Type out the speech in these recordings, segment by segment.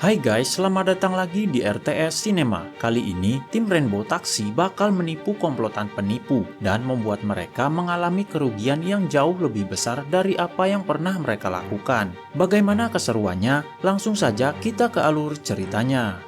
Hai guys, selamat datang lagi di RTS Cinema. Kali ini, tim Rainbow Taxi bakal menipu komplotan penipu dan membuat mereka mengalami kerugian yang jauh lebih besar dari apa yang pernah mereka lakukan. Bagaimana keseruannya? Langsung saja kita ke alur ceritanya.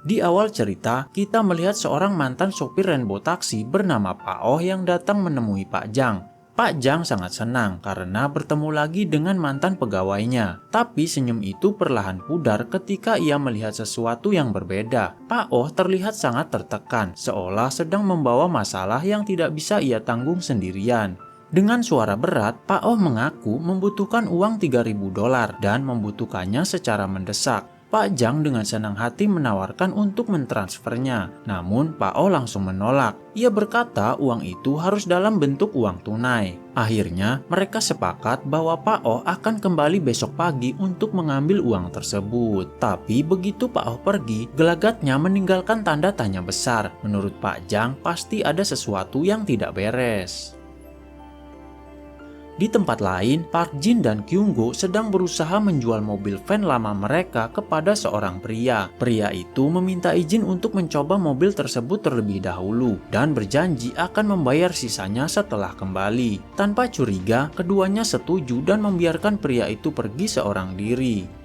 Di awal cerita, kita melihat seorang mantan sopir Rainbow Taxi bernama Pak Oh yang datang menemui Pak Jang. Pak Jang sangat senang karena bertemu lagi dengan mantan pegawainya. Tapi senyum itu perlahan pudar ketika ia melihat sesuatu yang berbeda. Pak Oh terlihat sangat tertekan, seolah sedang membawa masalah yang tidak bisa ia tanggung sendirian. Dengan suara berat, Pak Oh mengaku membutuhkan uang $3.000 dan membutuhkannya secara mendesak. Pak Jang dengan senang hati menawarkan untuk mentransfernya, namun Pak Oh langsung menolak. Ia berkata uang itu harus dalam bentuk uang tunai. Akhirnya, mereka sepakat bahwa Pak Oh akan kembali besok pagi untuk mengambil uang tersebut. Tapi begitu Pak Oh pergi, gelagatnya meninggalkan tanda tanya besar. Menurut Pak Jang, pasti ada sesuatu yang tidak beres. Di tempat lain, Park Jin dan Kyung Go sedang berusaha menjual mobil van lama mereka kepada seorang pria. Pria itu meminta izin untuk mencoba mobil tersebut terlebih dahulu dan berjanji akan membayar sisanya setelah kembali. Tanpa curiga, keduanya setuju dan membiarkan pria itu pergi seorang diri.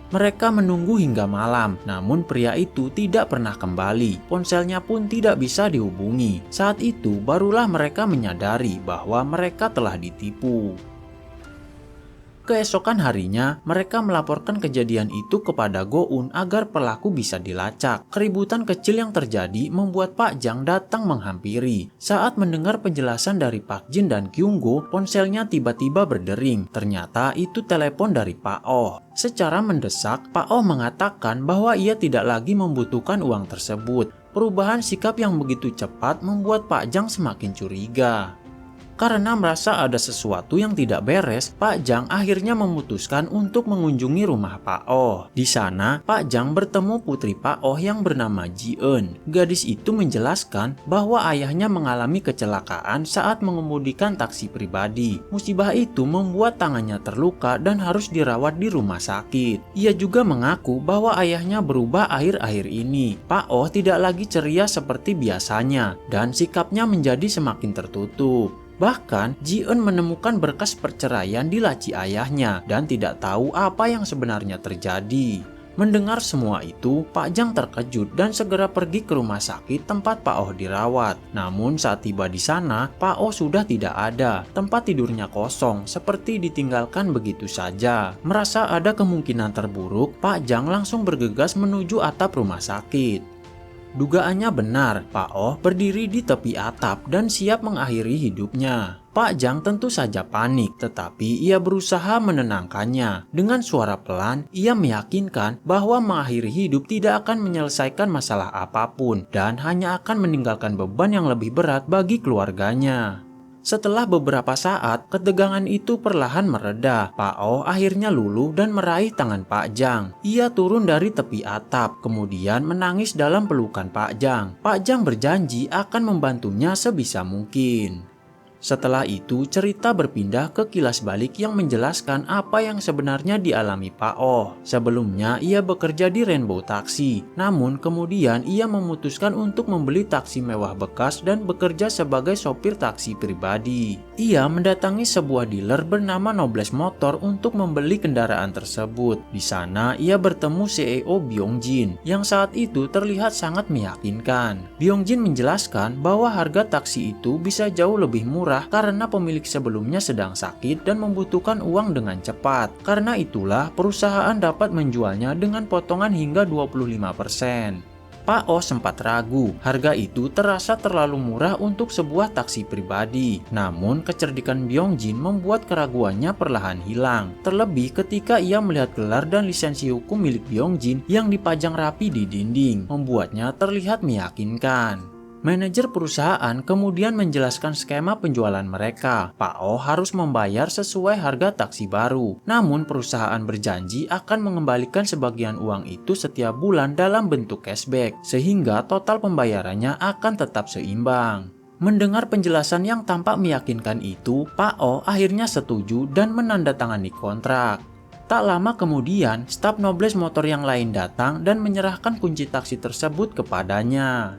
Mereka menunggu hingga malam, namun pria itu tidak pernah kembali. Ponselnya pun tidak bisa dihubungi. Saat itu barulah mereka menyadari bahwa mereka telah ditipu. Keesokan harinya, mereka melaporkan kejadian itu kepada Go-eun agar pelaku bisa dilacak. Keributan kecil yang terjadi membuat Pak Jang datang menghampiri. Saat mendengar penjelasan dari Park Jin dan Kyung Go, ponselnya tiba-tiba berdering. Ternyata itu telepon dari Pak Oh. Secara mendesak, Pak Oh mengatakan bahwa ia tidak lagi membutuhkan uang tersebut. Perubahan sikap yang begitu cepat membuat Pak Jang semakin curiga. Karena merasa ada sesuatu yang tidak beres, Pak Jang akhirnya memutuskan untuk mengunjungi rumah Pak Oh. Di sana, Pak Jang bertemu putri Pak Oh yang bernama Ji-eun. Gadis itu menjelaskan bahwa ayahnya mengalami kecelakaan saat mengemudikan taksi pribadi. Musibah itu membuat tangannya terluka dan harus dirawat di rumah sakit. Ia juga mengaku bahwa ayahnya berubah akhir-akhir ini. Pak Oh tidak lagi ceria seperti biasanya dan sikapnya menjadi semakin tertutup. Bahkan, Ji-eun menemukan berkas perceraian di laci ayahnya dan tidak tahu apa yang sebenarnya terjadi. Mendengar semua itu, Pak Jang terkejut dan segera pergi ke rumah sakit tempat Pak Oh dirawat. Namun saat tiba di sana, Pak Oh sudah tidak ada. Tempat tidurnya kosong, seperti ditinggalkan begitu saja. Merasa ada kemungkinan terburuk, Pak Jang langsung bergegas menuju atap rumah sakit. Dugaannya benar, Pak Oh berdiri di tepi atap dan siap mengakhiri hidupnya. Pak Jang tentu saja panik, tetapi ia berusaha menenangkannya. Dengan suara pelan, ia meyakinkan bahwa mengakhiri hidup tidak akan menyelesaikan masalah apapun dan hanya akan meninggalkan beban yang lebih berat bagi keluarganya. Setelah beberapa saat, ketegangan itu perlahan mereda. Pak Oh akhirnya luluh dan meraih tangan Pak Jang. Ia turun dari tepi atap, kemudian menangis dalam pelukan Pak Jang. Pak Jang berjanji akan membantunya sebisa mungkin. Setelah itu, cerita berpindah ke kilas balik yang menjelaskan apa yang sebenarnya dialami Pak Oh. Sebelumnya, ia bekerja di Rainbow Taxi. Namun, kemudian ia memutuskan untuk membeli taksi mewah bekas dan bekerja sebagai sopir taksi pribadi. Ia mendatangi sebuah dealer bernama Nobles Motor untuk membeli kendaraan tersebut. Di sana, ia bertemu CEO Byung Jin, yang saat itu terlihat sangat meyakinkan. Byung Jin menjelaskan bahwa harga taksi itu bisa jauh lebih murah karena pemilik sebelumnya sedang sakit dan membutuhkan uang dengan cepat. Karena itulah perusahaan dapat menjualnya dengan potongan hingga 25%. Pak Oh sempat ragu, harga itu terasa terlalu murah untuk sebuah taksi pribadi. Namun kecerdikan Byung Jin membuat keraguannya perlahan hilang. Terlebih ketika ia melihat gelar dan lisensi hukum milik Byung Jin yang dipajang rapi di dinding, membuatnya terlihat meyakinkan. Manajer perusahaan kemudian menjelaskan skema penjualan mereka. Pak Oh harus membayar sesuai harga taksi baru. Namun perusahaan berjanji akan mengembalikan sebagian uang itu setiap bulan dalam bentuk cashback, sehingga total pembayarannya akan tetap seimbang. Mendengar penjelasan yang tampak meyakinkan itu, Pak Oh akhirnya setuju dan menandatangani kontrak. Tak lama kemudian, staf Nobles Motor yang lain datang dan menyerahkan kunci taksi tersebut kepadanya.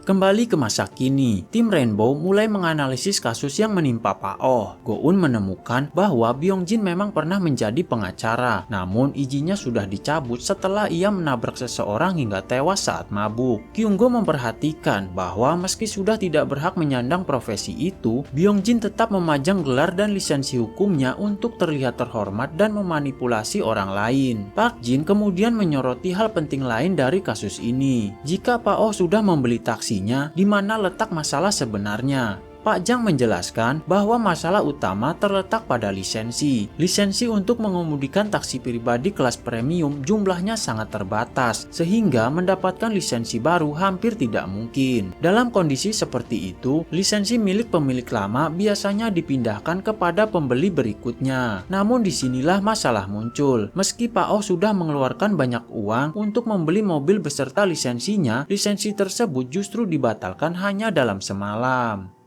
Kembali ke masa kini, tim Rainbow mulai menganalisis kasus yang menimpa Pak Oh. Go-eun menemukan bahwa Byung-jin memang pernah menjadi pengacara, namun izinnya sudah dicabut setelah ia menabrak seseorang hingga tewas saat mabuk. Kyung-go memperhatikan bahwa meski sudah tidak berhak menyandang profesi itu, Byung-jin tetap memajang gelar dan lisensi hukumnya untuk terlihat terhormat dan memanipulasi orang lain. Park Jin kemudian menyoroti hal penting lain dari kasus ini. Jika Pak Oh sudah membeli taksi, di mana letak masalah sebenarnya? Pak Jang menjelaskan bahwa masalah utama terletak pada lisensi. Lisensi untuk mengemudikan taksi pribadi kelas premium jumlahnya sangat terbatas, sehingga mendapatkan lisensi baru hampir tidak mungkin. Dalam kondisi seperti itu, lisensi milik pemilik lama biasanya dipindahkan kepada pembeli berikutnya. Namun disinilah masalah muncul. Meski Pak Oh sudah mengeluarkan banyak uang untuk membeli mobil beserta lisensinya, lisensi tersebut justru dibatalkan hanya dalam semalam.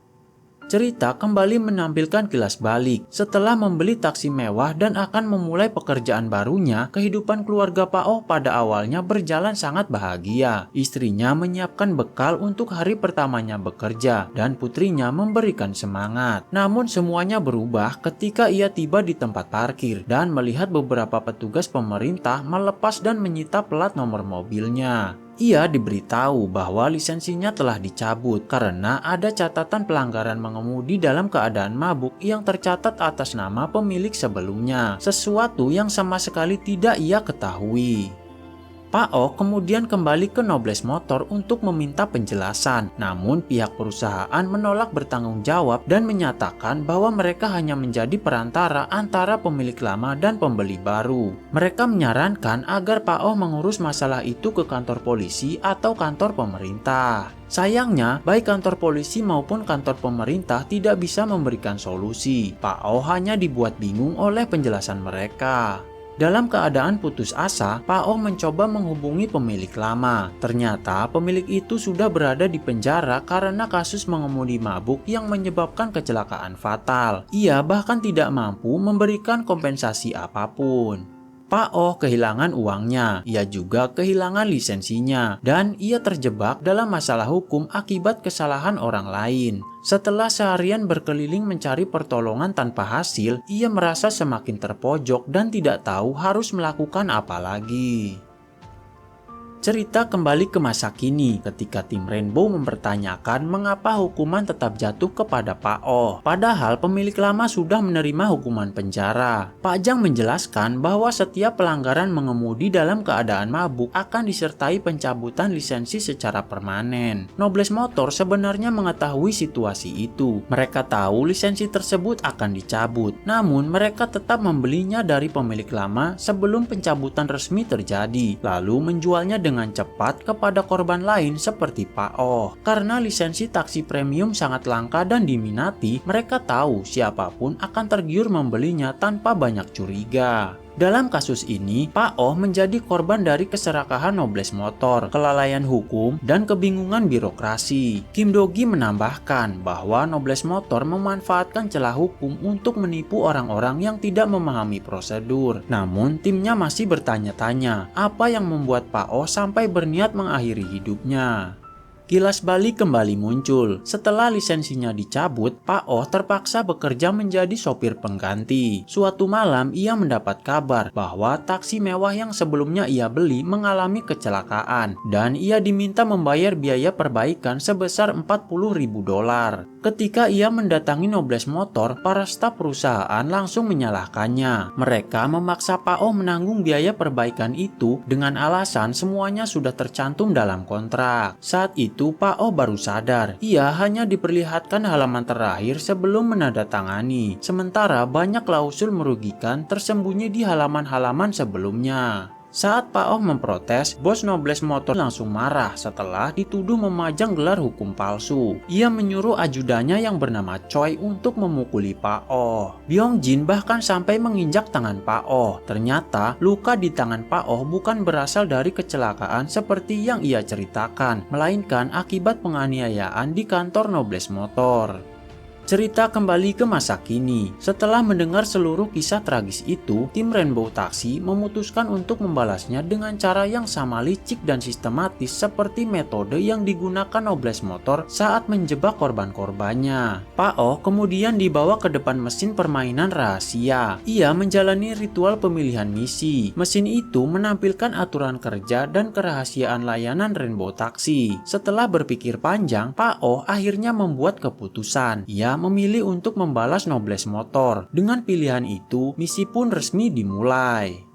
Cerita kembali menampilkan kilas balik. Setelah membeli taksi mewah dan akan memulai pekerjaan barunya, kehidupan keluarga Pak Oh pada awalnya berjalan sangat bahagia. Istrinya menyiapkan bekal untuk hari pertamanya bekerja, dan putrinya memberikan semangat. Namun semuanya berubah ketika ia tiba di tempat parkir dan melihat beberapa petugas pemerintah melepas dan menyita plat nomor mobilnya. Ia diberitahu bahwa lisensinya telah dicabut karena ada catatan pelanggaran mengemudi dalam keadaan mabuk yang tercatat atas nama pemilik sebelumnya, sesuatu yang sama sekali tidak ia ketahui. Pak Oh kemudian kembali ke Nobles Motor untuk meminta penjelasan, namun pihak perusahaan menolak bertanggung jawab dan menyatakan bahwa mereka hanya menjadi perantara antara pemilik lama dan pembeli baru. Mereka menyarankan agar Pak Oh mengurus masalah itu ke kantor polisi atau kantor pemerintah. Sayangnya, baik kantor polisi maupun kantor pemerintah tidak bisa memberikan solusi. Pak Oh hanya dibuat bingung oleh penjelasan mereka. Dalam keadaan putus asa, Pak Oh mencoba menghubungi pemilik lama. Ternyata pemilik itu sudah berada di penjara karena kasus mengemudi mabuk yang menyebabkan kecelakaan fatal. Ia bahkan tidak mampu memberikan kompensasi apapun. Pak Oh kehilangan uangnya, ia juga kehilangan lisensinya, dan ia terjebak dalam masalah hukum akibat kesalahan orang lain. Setelah seharian berkeliling mencari pertolongan tanpa hasil, ia merasa semakin terpojok dan tidak tahu harus melakukan apa lagi. Cerita kembali ke masa kini ketika tim Rainbow mempertanyakan mengapa hukuman tetap jatuh kepada Pak Oh. Padahal pemilik lama sudah menerima hukuman penjara. Pak Jang menjelaskan bahwa setiap pelanggaran mengemudi dalam keadaan mabuk akan disertai pencabutan lisensi secara permanen. Nobles Motor sebenarnya mengetahui situasi itu. Mereka tahu lisensi tersebut akan dicabut. Namun mereka tetap membelinya dari pemilik lama sebelum pencabutan resmi terjadi, lalu menjualnya dengan cepat kepada korban lain seperti Pak Oh. Karena lisensi taksi premium sangat langka dan diminati, mereka tahu siapapun akan tergiur membelinya tanpa banyak curiga. Dalam kasus ini, Pak Oh menjadi korban dari keserakahan Nobles Motor, kelalaian hukum, dan kebingungan birokrasi. Kim Do-gi menambahkan bahwa Nobles Motor memanfaatkan celah hukum untuk menipu orang-orang yang tidak memahami prosedur. Namun, timnya masih bertanya-tanya, apa yang membuat Pak Oh sampai berniat mengakhiri hidupnya. Kilas balik kembali muncul. Setelah lisensinya dicabut, Pak Oh terpaksa bekerja menjadi sopir pengganti. Suatu malam ia mendapat kabar bahwa taksi mewah yang sebelumnya ia beli mengalami kecelakaan dan ia diminta membayar biaya perbaikan sebesar $40.000. Ketika ia mendatangi Nobles Motor, para staf perusahaan langsung menyalahkannya. Mereka memaksa Pak Oh menanggung biaya perbaikan itu dengan alasan semuanya sudah tercantum dalam kontrak. Saat itu Pak Oh baru sadar, ia hanya diperlihatkan halaman terakhir sebelum menandatangani, sementara banyak klausul merugikan tersembunyi di halaman-halaman sebelumnya. Saat Pak Oh memprotes, bos Nobles Motor langsung marah setelah dituduh memajang gelar hukum palsu. Ia menyuruh ajudannya yang bernama Choi untuk memukuli Pak Oh. Byung-jin bahkan sampai menginjak tangan Pak Oh. Ternyata luka di tangan Pak Oh bukan berasal dari kecelakaan seperti yang ia ceritakan, melainkan akibat penganiayaan di kantor Nobles Motor. Cerita kembali ke masa kini. Setelah mendengar seluruh kisah tragis itu, tim Rainbow Taxi memutuskan untuk membalasnya dengan cara yang sama licik dan sistematis seperti metode yang digunakan Nobles Motor saat menjebak korban-korbannya. Pak Oh kemudian dibawa ke depan mesin permainan rahasia. Ia menjalani ritual pemilihan misi. Mesin itu menampilkan aturan kerja dan kerahasiaan layanan Rainbow Taxi. Setelah berpikir panjang, Pak Oh akhirnya membuat keputusan. Ia memilih untuk membalas Nobles Motor. Dengan pilihan itu, misi pun resmi dimulai.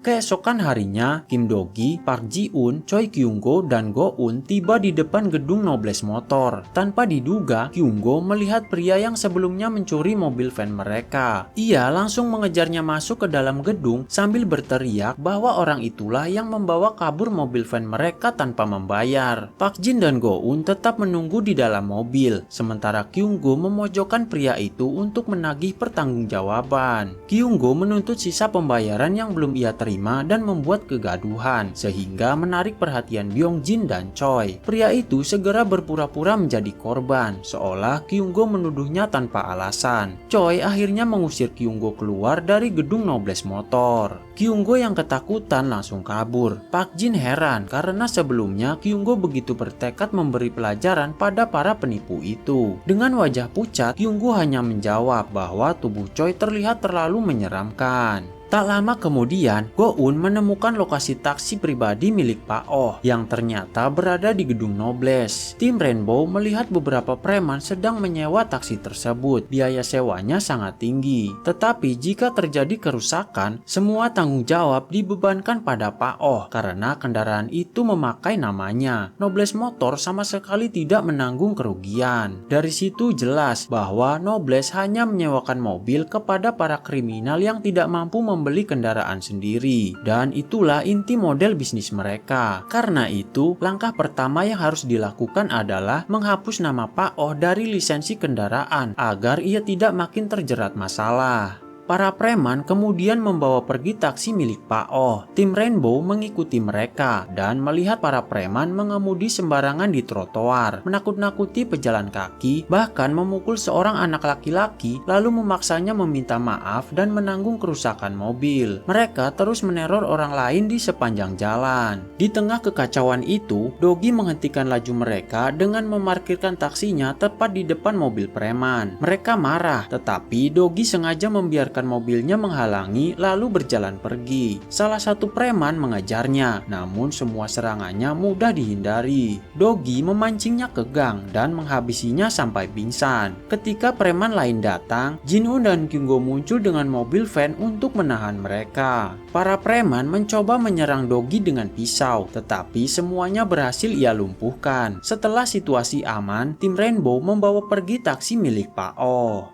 Keesokan harinya, Kim Do-gi, Park Ji-un, Choi Kyung-go, dan Go-un tiba di depan gedung Nobles Motor. Tanpa diduga, Kyung-go melihat pria yang sebelumnya mencuri mobil van mereka. Ia langsung mengejarnya masuk ke dalam gedung sambil berteriak bahwa orang itulah yang membawa kabur mobil van mereka tanpa membayar. Park Jin dan Go-un tetap menunggu di dalam mobil, sementara Kyung-go memojokkan pria itu untuk menagih pertanggungjawaban. Kyung-go menuntut sisa pembayaran yang belum ia terima dan membuat kegaduhan sehingga menarik perhatian Byung Jin dan Choi. Pria itu segera berpura-pura menjadi korban seolah Kyung-go menuduhnya tanpa alasan. Choi akhirnya mengusir Kyung-go keluar dari gedung Nobles Motor. Kyung-go yang ketakutan langsung kabur. Park Jin heran karena sebelumnya Kyung-go begitu bertekad memberi pelajaran pada para penipu itu. Dengan wajah pucat, Kyung-go hanya menjawab bahwa tubuh Choi terlihat terlalu menyeramkan. Tak lama kemudian, Go-un menemukan lokasi taksi pribadi milik Pak Oh yang ternyata berada di gedung Nobles. Tim Rainbow melihat beberapa preman sedang menyewa taksi tersebut. Biaya sewanya sangat tinggi. Tetapi jika terjadi kerusakan, semua tanggung jawab dibebankan pada Pak Oh karena kendaraan itu memakai namanya. Nobles Motor sama sekali tidak menanggung kerugian. Dari situ jelas bahwa Nobles hanya menyewakan mobil kepada para kriminal yang tidak mampu membeli kendaraan sendiri, dan itulah inti model bisnis mereka. Karena itu, langkah pertama yang harus dilakukan adalah menghapus nama Pak Oh dari lisensi kendaraan agar ia tidak makin terjerat masalah. Para preman kemudian membawa pergi taksi milik Pak Oh. Tim Rainbow mengikuti mereka dan melihat para preman mengemudi sembarangan di trotoar, menakut-nakuti pejalan kaki, bahkan memukul seorang anak laki-laki lalu memaksanya meminta maaf dan menanggung kerusakan mobil. Mereka terus meneror orang lain di sepanjang jalan. Di tengah kekacauan itu, Do-gi menghentikan laju mereka dengan memarkirkan taksinya tepat di depan mobil preman. Mereka marah, tetapi Do-gi sengaja membiarkan mobilnya menghalangi lalu berjalan pergi. Salah satu preman mengejarnya, namun semua serangannya mudah dihindari. Do-gi memancingnya ke gang dan menghabisinya sampai pingsan. Ketika preman lain datang, Jin-un dan Kyung-go muncul dengan mobil van untuk menahan mereka. Para preman mencoba menyerang Do-gi dengan pisau, tetapi semuanya berhasil ia lumpuhkan. Setelah situasi aman, tim Rainbow membawa pergi taksi milik Pak Oh.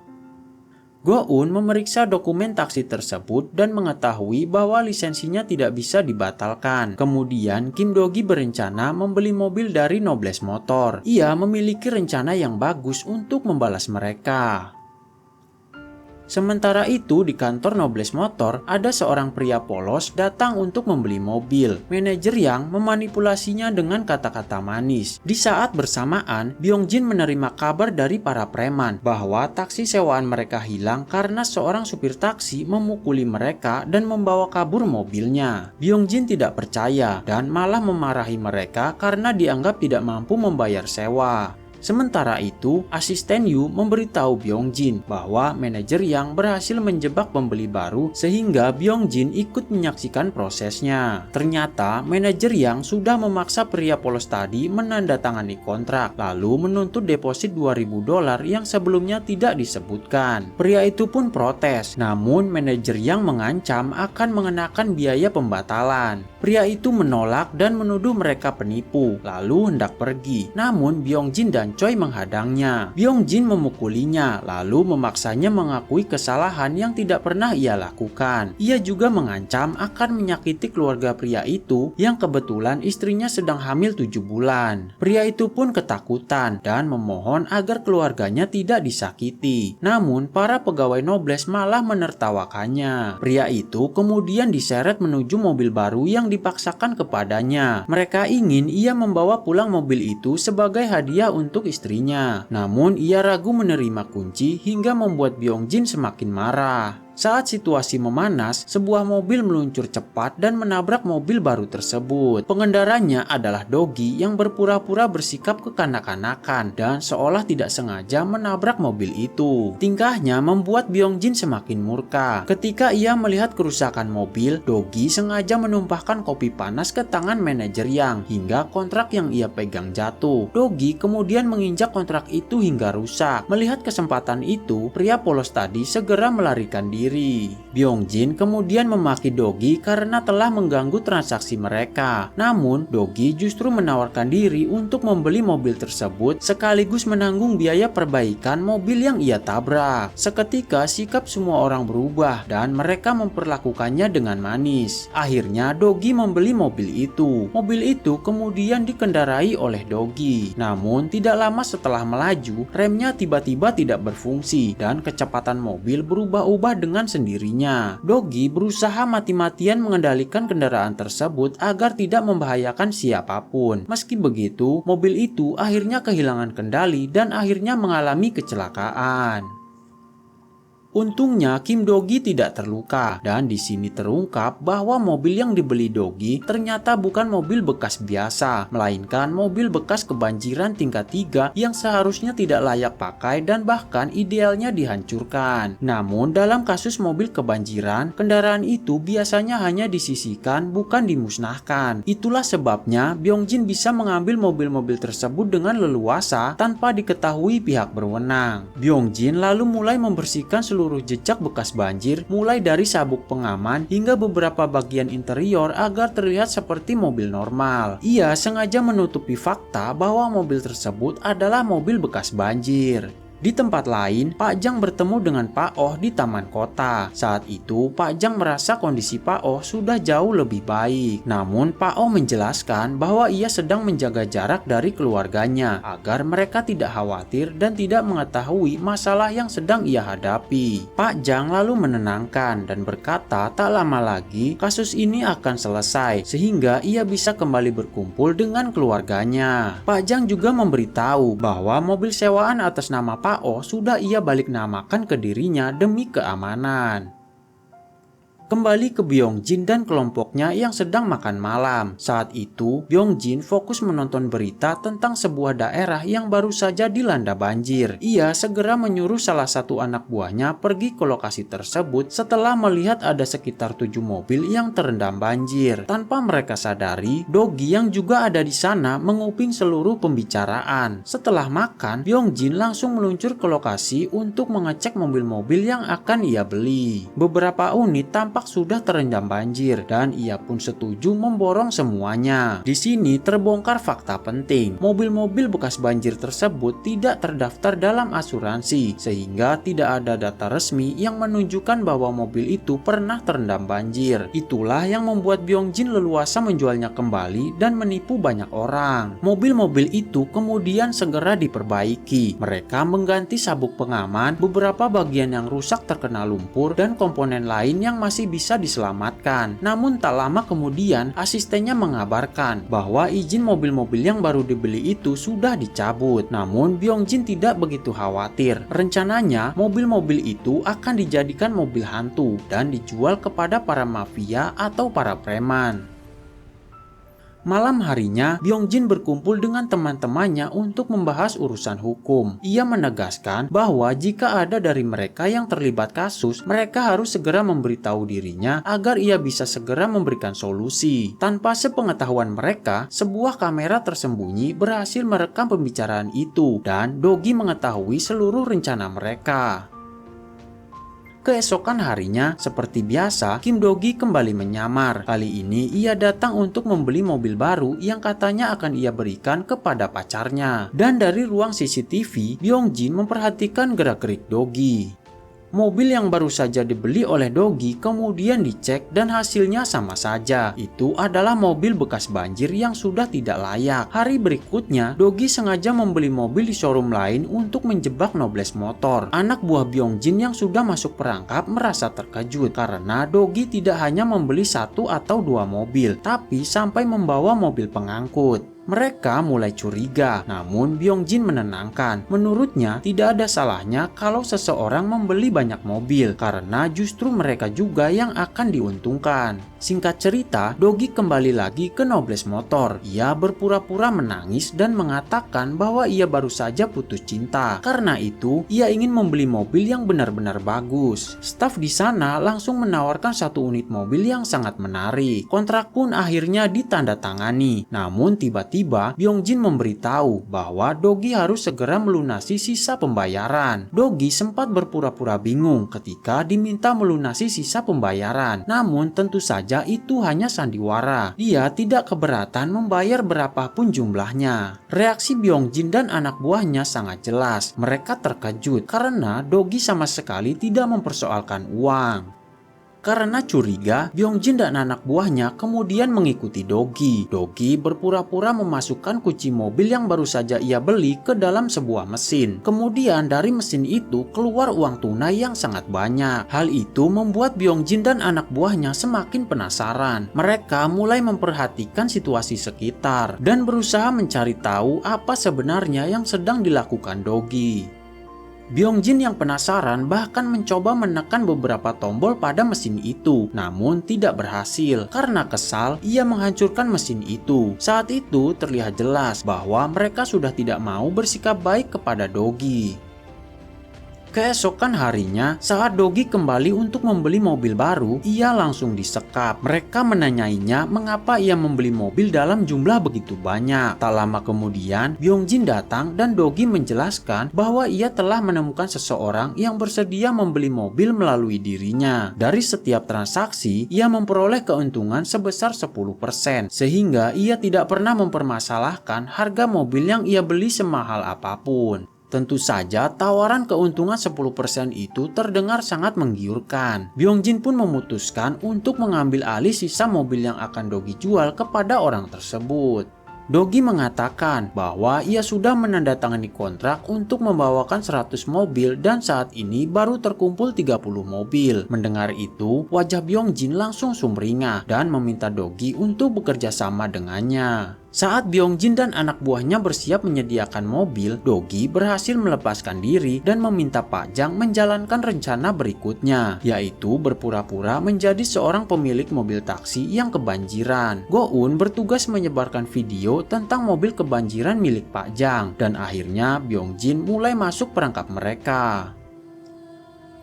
Go-un memeriksa dokumen taksi tersebut dan mengetahui bahwa lisensinya tidak bisa dibatalkan. Kemudian Kim Do-gi berencana membeli mobil dari Nobles Motor. Ia memiliki rencana yang bagus untuk membalas mereka. Sementara itu di kantor Nobles Motor ada seorang pria polos datang untuk membeli mobil. Manajer yang memanipulasinya dengan kata-kata manis. Di saat bersamaan, Byung Jin menerima kabar dari para preman bahwa taksi sewaan mereka hilang karena seorang supir taksi memukuli mereka dan membawa kabur mobilnya. Byung Jin tidak percaya dan malah memarahi mereka karena dianggap tidak mampu membayar sewa. Sementara itu, asisten Yu memberitahu Byung Jin bahwa manajer yang berhasil menjebak pembeli baru sehingga Byung Jin ikut menyaksikan prosesnya. Ternyata, manajer yang sudah memaksa pria polos tadi menandatangani kontrak, lalu menuntut deposit $2.000 yang sebelumnya tidak disebutkan. Pria itu pun protes, namun manajer yang mengancam akan mengenakan biaya pembatalan. Pria itu menolak dan menuduh mereka penipu, lalu hendak pergi. Namun Byung Jin dan Choi menghadangnya. Byung Jin memukulinya, lalu memaksanya mengakui kesalahan yang tidak pernah ia lakukan. Ia juga mengancam akan menyakiti keluarga pria itu yang kebetulan istrinya sedang hamil 7 bulan. Pria itu pun ketakutan dan memohon agar keluarganya tidak disakiti. Namun para pegawai Nobles malah menertawakannya. Pria itu kemudian diseret menuju mobil baru yang yang dipaksakan kepadanya. Mereka ingin ia membawa pulang mobil itu sebagai hadiah untuk istrinya. Namun ia ragu menerima kunci hingga membuat Byung-jin semakin marah. Saat situasi memanas, sebuah mobil meluncur cepat dan menabrak mobil baru tersebut. Pengendaranya adalah Dogi yang berpura-pura bersikap kekanak-kanakan dan seolah tidak sengaja menabrak mobil itu. Tingkahnya membuat Byung-jin semakin murka. Ketika ia melihat kerusakan mobil, Dogi sengaja menumpahkan kopi panas ke tangan manajer Yang hingga kontrak yang ia pegang jatuh. Dogi kemudian menginjak kontrak itu hingga rusak. Melihat kesempatan itu, pria polos tadi segera melarikan diri. Byung-jin kemudian memaki Dogi karena telah mengganggu transaksi mereka. Namun, Dogi justru menawarkan diri untuk membeli mobil tersebut sekaligus menanggung biaya perbaikan mobil yang ia tabrak. Seketika sikap semua orang berubah dan mereka memperlakukannya dengan manis. Akhirnya, Dogi membeli mobil itu. Mobil itu kemudian dikendarai oleh Dogi. Namun, tidak lama setelah melaju, remnya tiba-tiba tidak berfungsi dan kecepatan mobil berubah-ubah dengan sendirinya. Dogi berusaha mati-matian mengendalikan kendaraan tersebut agar tidak membahayakan siapapun. Meski begitu, mobil itu akhirnya kehilangan kendali dan akhirnya mengalami kecelakaan. Untungnya Kim Dogi tidak terluka dan di sini terungkap bahwa mobil yang dibeli Dogi ternyata bukan mobil bekas biasa, melainkan mobil bekas kebanjiran tingkat 3 yang seharusnya tidak layak pakai dan bahkan idealnya dihancurkan. Namun dalam kasus mobil kebanjiran, kendaraan itu biasanya hanya disisihkan bukan dimusnahkan. Itulah sebabnya Byung-jin bisa mengambil mobil-mobil tersebut dengan leluasa tanpa diketahui pihak berwenang. Byung-jin lalu mulai membersihkan seluruh jejak bekas banjir, mulai dari sabuk pengaman hingga beberapa bagian interior agar terlihat seperti mobil normal. Ia sengaja menutupi fakta bahwa mobil tersebut adalah mobil bekas banjir. Di tempat lain, Pak Jang bertemu dengan Pak Oh di taman kota. Saat itu, Pak Jang merasa kondisi Pak Oh sudah jauh lebih baik. Namun, Pak Oh menjelaskan bahwa ia sedang menjaga jarak dari keluarganya agar mereka tidak khawatir dan tidak mengetahui masalah yang sedang ia hadapi. Pak Jang lalu menenangkan dan berkata tak lama lagi kasus ini akan selesai sehingga ia bisa kembali berkumpul dengan keluarganya. Pak Jang juga memberitahu bahwa mobil sewaan atas nama Pak Oh sudah ia balik namakan ke dirinya demi keamanan. Kembali ke Byung-jin dan kelompoknya yang sedang makan malam. Saat itu, Byung-jin fokus menonton berita tentang sebuah daerah yang baru saja dilanda banjir. Ia segera menyuruh salah satu anak buahnya pergi ke lokasi tersebut setelah melihat ada sekitar 7 mobil yang terendam banjir. Tanpa mereka sadari, Dogi yang juga ada di sana menguping seluruh pembicaraan. Setelah makan, Byung-jin langsung meluncur ke lokasi untuk mengecek mobil-mobil yang akan ia beli. Beberapa unit tampak sudah terendam banjir dan ia pun setuju memborong semuanya. Di sini terbongkar fakta penting. Mobil-mobil bekas banjir tersebut tidak terdaftar dalam asuransi sehingga tidak ada data resmi yang menunjukkan bahwa mobil itu pernah terendam banjir. Itulah yang membuat Byung-jin leluasa menjualnya kembali dan menipu banyak orang. Mobil-mobil itu kemudian segera diperbaiki. Mereka mengganti sabuk pengaman, beberapa bagian yang rusak terkena lumpur dan komponen lain yang masih bisa diselamatkan. Namun tak lama kemudian asistennya mengabarkan bahwa izin mobil-mobil yang baru dibeli itu sudah dicabut. Namun Byung-jin tidak begitu khawatir. Rencananya mobil-mobil itu akan dijadikan mobil hantu dan dijual kepada para mafia atau para preman. Malam harinya, Byung-jin berkumpul dengan teman-temannya untuk membahas urusan hukum. Ia menegaskan bahwa jika ada dari mereka yang terlibat kasus, mereka harus segera memberitahu dirinya agar ia bisa segera memberikan solusi. Tanpa sepengetahuan mereka, sebuah kamera tersembunyi berhasil merekam pembicaraan itu dan Dogi mengetahui seluruh rencana mereka. Keesokan harinya, seperti biasa, Kim Dogi kembali menyamar. Kali ini ia datang untuk membeli mobil baru yang katanya akan ia berikan kepada pacarnya. Dan dari ruang CCTV, Byung-jin memperhatikan gerak-gerik Dogi. Mobil yang baru saja dibeli oleh Dogi kemudian dicek dan hasilnya sama saja. Itu adalah mobil bekas banjir yang sudah tidak layak. Hari berikutnya, Dogi sengaja membeli mobil di showroom lain untuk menjebak Nobles Motor. Anak buah Byung-jin yang sudah masuk perangkap merasa terkejut karena Dogi tidak hanya membeli 1 atau 2 mobil, tapi sampai membawa mobil pengangkut. Mereka mulai curiga, namun Byung-jin menenangkan. Menurutnya, tidak ada salahnya kalau seseorang membeli banyak mobil, karena justru mereka juga yang akan diuntungkan. Singkat cerita, Dogi kembali lagi ke Nobles Motor. Ia berpura-pura menangis dan mengatakan bahwa ia baru saja putus cinta. Karena itu, ia ingin membeli mobil yang benar-benar bagus. Staf di sana langsung menawarkan 1 unit mobil yang sangat menarik. Kontrak pun akhirnya ditandatangani. Namun tiba-tiba Byung-jin memberitahu bahwa Dogi harus segera melunasi sisa pembayaran. Dogi sempat berpura-pura bingung ketika diminta melunasi sisa pembayaran. Namun tentu saja itu hanya sandiwara. Dia tidak keberatan membayar berapapun jumlahnya. Reaksi Byung-jin dan anak buahnya sangat jelas. Mereka terkejut karena Dogi sama sekali tidak mempersoalkan uang. Karena curiga, Byung-jin dan anak buahnya kemudian mengikuti Dogi. Dogi berpura-pura memasukkan kunci mobil yang baru saja ia beli ke dalam sebuah mesin. Kemudian dari mesin itu keluar uang tunai yang sangat banyak. Hal itu membuat Byung-jin dan anak buahnya semakin penasaran. Mereka mulai memperhatikan situasi sekitar dan berusaha mencari tahu apa sebenarnya yang sedang dilakukan Dogi. Byung-jin yang penasaran bahkan mencoba menekan beberapa tombol pada mesin itu, namun tidak berhasil. Karena kesal, ia menghancurkan mesin itu. Saat itu terlihat jelas bahwa mereka sudah tidak mau bersikap baik kepada Dogi. Keesokan harinya, saat Dogi kembali untuk membeli mobil baru, ia langsung disekap. Mereka menanyainya mengapa ia membeli mobil dalam jumlah begitu banyak. Tak lama kemudian, Byung-jin datang dan Dogi menjelaskan bahwa ia telah menemukan seseorang yang bersedia membeli mobil melalui dirinya. Dari setiap transaksi, ia memperoleh keuntungan sebesar 10%, sehingga ia tidak pernah mempermasalahkan harga mobil yang ia beli semahal apapun. Tentu saja tawaran keuntungan 10% itu terdengar sangat menggiurkan. Byung-jin pun memutuskan untuk mengambil alih sisa mobil yang akan Dogi jual kepada orang tersebut. Dogi mengatakan bahwa ia sudah menandatangani kontrak untuk membawakan 100 mobil dan saat ini baru terkumpul 30 mobil. Mendengar itu, wajah Byung-jin langsung sumringah dan meminta Dogi untuk bekerja sama dengannya. Saat Byung-jin dan anak buahnya bersiap menyediakan mobil, Dogi berhasil melepaskan diri dan meminta Pak Jang menjalankan rencana berikutnya, yaitu berpura-pura menjadi seorang pemilik mobil taksi yang kebanjiran. Go-eun bertugas menyebarkan video tentang mobil kebanjiran milik Pak Jang, dan akhirnya Byung-jin mulai masuk perangkap mereka.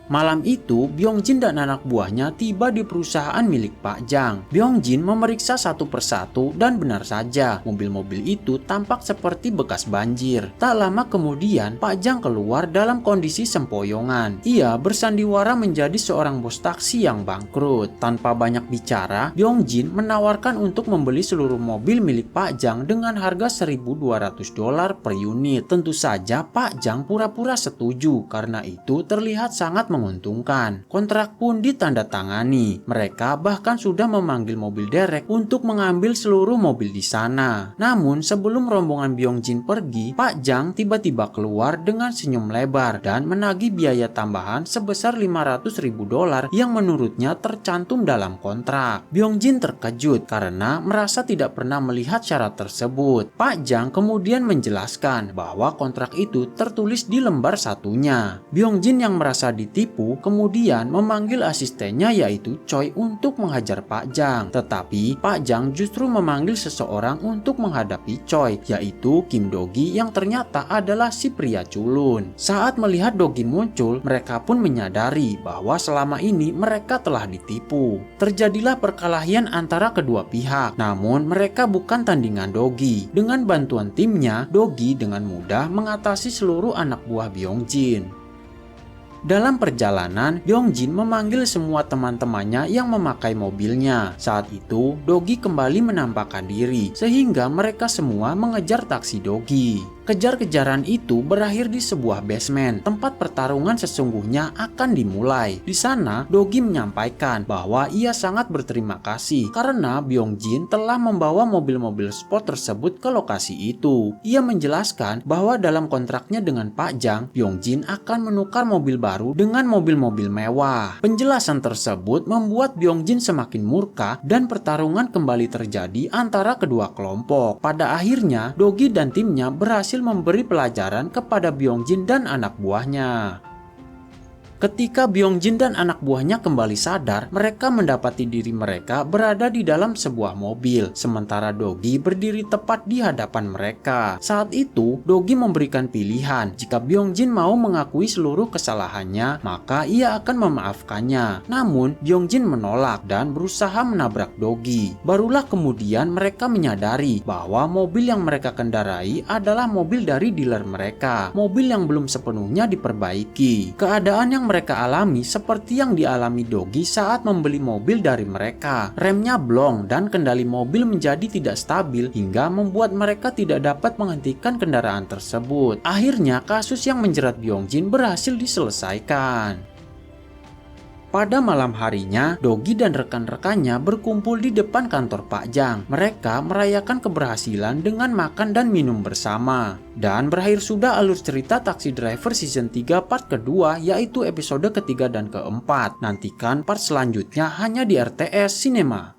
Malam itu, Byung-jin dan anak buahnya tiba di perusahaan milik Pak Jang. Byung-jin memeriksa satu persatu dan benar saja, mobil-mobil itu tampak seperti bekas banjir. Tak lama kemudian, Pak Jang keluar dalam kondisi sempoyongan. Ia bersandiwara menjadi seorang bos taksi yang bangkrut. Tanpa banyak bicara, Byung-jin menawarkan untuk membeli seluruh mobil milik Pak Jang dengan harga $1.200 per unit. Tentu saja Pak Jang pura-pura setuju karena itu terlihat sangat menguntungkan. Kontrak pun ditandatangani. Mereka bahkan sudah memanggil mobil derek untuk mengambil seluruh mobil di sana. Namun sebelum rombongan Byung-jin pergi, Pak Jang tiba-tiba keluar dengan senyum lebar dan menagih biaya tambahan sebesar $500.000 yang menurutnya tercantum dalam kontrak. Byung-jin terkejut karena merasa tidak pernah melihat syarat tersebut. Pak Jang kemudian menjelaskan bahwa kontrak itu tertulis di lembar satunya. Byung-jin yang merasa ditipu kemudian memanggil asistennya yaitu Choi untuk menghajar Pak Jang. Tetapi Pak Jang justru memanggil seseorang untuk menghadapi Choi, yaitu Kim Dogi yang ternyata adalah si pria culun. Saat melihat Dogi muncul, mereka pun menyadari bahwa selama ini mereka telah ditipu. Terjadilah perkelahian antara kedua pihak, namun mereka bukan tandingan Dogi. Dengan bantuan timnya, Dogi dengan mudah mengatasi seluruh anak buah Byung-jin. Dalam perjalanan, Byung-jin memanggil semua teman-temannya yang memakai mobilnya. Saat itu, Dogi kembali menampakkan diri, sehingga mereka semua mengejar taksi Dogi. Kejar-kejaran itu berakhir di sebuah basement, tempat pertarungan sesungguhnya akan dimulai. Di sana, Dogi menyampaikan bahwa ia sangat berterima kasih karena Byung-jin telah membawa mobil-mobil sport tersebut ke lokasi itu. Ia menjelaskan bahwa dalam kontraknya dengan Pak Jang, Byung-jin akan menukar mobil baru dengan mobil-mobil mewah. Penjelasan tersebut membuat Byung-jin semakin murka dan pertarungan kembali terjadi antara kedua kelompok. Pada akhirnya, Dogi dan timnya berhasil memberi pelajaran kepada Byung-jin dan anak buahnya. Ketika Byung-jin dan anak buahnya kembali sadar, mereka mendapati diri mereka berada di dalam sebuah mobil, sementara Dogi berdiri tepat di hadapan mereka. Saat itu, Dogi memberikan pilihan. Jika Byung-jin mau mengakui seluruh kesalahannya, maka ia akan memaafkannya. Namun, Byung-jin menolak dan berusaha menabrak Dogi. Barulah kemudian mereka menyadari bahwa mobil yang mereka kendarai adalah mobil dari dealer mereka. Mobil yang belum sepenuhnya diperbaiki. Keadaan yang mereka alami seperti yang dialami Dogi saat membeli mobil dari mereka. Remnya blong dan kendali mobil menjadi tidak stabil hingga membuat mereka tidak dapat menghentikan kendaraan tersebut. Akhirnya kasus yang menjerat Byung-jin berhasil diselesaikan. Pada malam harinya, Dogi dan rekan-rekannya berkumpul di depan kantor Pak Jang. Mereka merayakan keberhasilan dengan makan dan minum bersama. Dan berakhir sudah alur cerita Taxi Driver Season 3 part kedua, yaitu episode ketiga dan keempat. Nantikan part selanjutnya hanya di RTS Cinema.